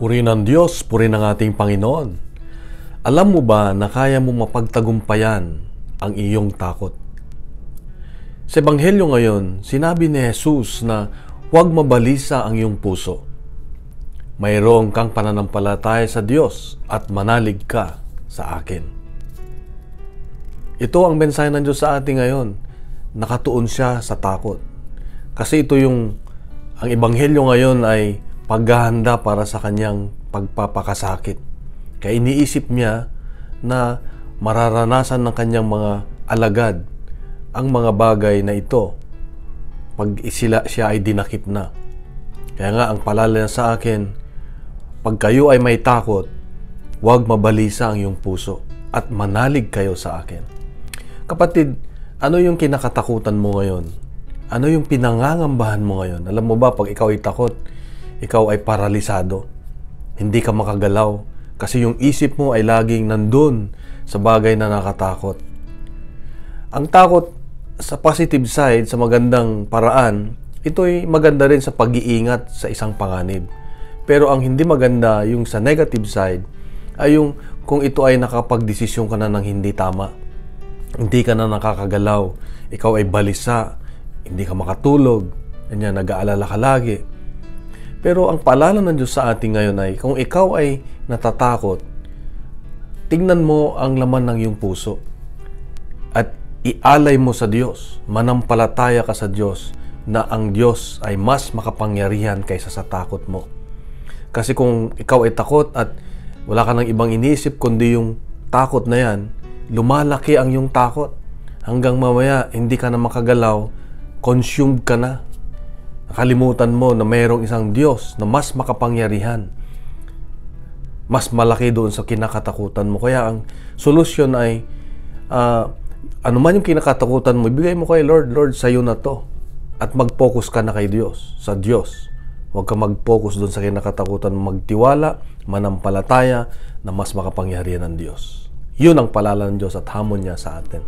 Purihin ng Diyos, purihin ng ating Panginoon. Alam mo ba na kaya mo mapagtagumpayan ang iyong takot? Sa Ebanghelyo ngayon, sinabi ni Jesus na huwag mabalisa ang iyong puso. Mayroong kang pananampalataya sa Diyos at manalig ka sa akin. Ito ang mensahe ng Diyos sa atin ngayon. Nakatuon siya sa takot. Kasi ito ang Ebanghelyo ngayon ay paghahanda para sa kanyang pagpapakasakit. Kaya iniisip niya na mararanasan ng kanyang mga alagad ang mga bagay na ito pag siya ay dinakip na. Kaya nga ang paalala sa akin, pag kayo ay may takot, huwag mabalisa ang iyong puso at manalig kayo sa akin. Kapatid, ano yung kinakatakutan mo ngayon? Ano yung pinangangambahan mo ngayon? Alam mo ba, pag ikaw ay takot, ikaw ay paralisado. Hindi ka makagalaw kasi yung isip mo ay laging nandun sa bagay na nakatakot. Ang takot sa positive side, sa magandang paraan, ito ay maganda rin sa pag-iingat sa isang panganib. Pero ang hindi maganda, yung sa negative side, ay yung kung ito ay nakapagdesisyon ka na ng hindi tama. Hindi ka na nakakagalaw. Ikaw ay balisa. Hindi ka makatulog. Ganyan, nag-aalala ka lagi. Pero ang paalala ng Diyos sa atin ngayon ay kung ikaw ay natatakot, tingnan mo ang laman ng iyong puso at ialay mo sa Diyos. Manampalataya ka sa Diyos na ang Diyos ay mas makapangyarihan kaysa sa takot mo. Kasi kung ikaw ay takot at wala ka ng ibang iniisip kundi yung takot na yan, lumalaki ang iyong takot. Hanggang mamaya, hindi ka na makagalaw, consumed ka na. Nakalimutan mo na mayroong isang Diyos na mas makapangyarihan. Mas malaki doon sa kinakatakutan mo. Kaya ang solusyon ay, ano man yung kinakatakutan mo, ibigay mo kay Lord. Lord, sa'yo na to. At mag-focus ka na kay Diyos, sa Diyos. Huwag ka mag-focus doon sa kinakatakutan mo. Magtiwala, manampalataya na mas makapangyarihan ng Diyos. Yun ang paalala ng Diyos at hamon niya sa atin.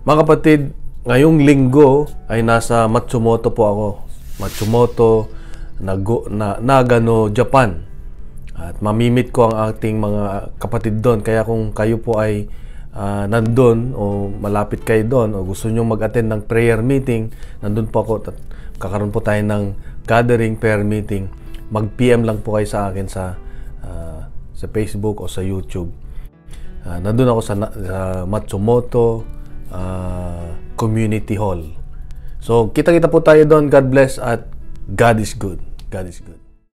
Mga kapatid, ngayong linggo ay nasa Matsumoto po ako. Matsumoto, Nagano, Japan. At mamimit ko ang ating mga kapatid doon. Kaya kung kayo po ay nandun o malapit kayo doon o gusto nyo mag-attend ng prayer meeting, nandun po ako at kakaroon po tayo ng gathering prayer meeting. Mag-PM lang po kayo sa akin sa Facebook o sa YouTube. Nandun ako sa Matsumoto Community Hall. So, kita-kita po tayo doon. God bless at God is good. God is good.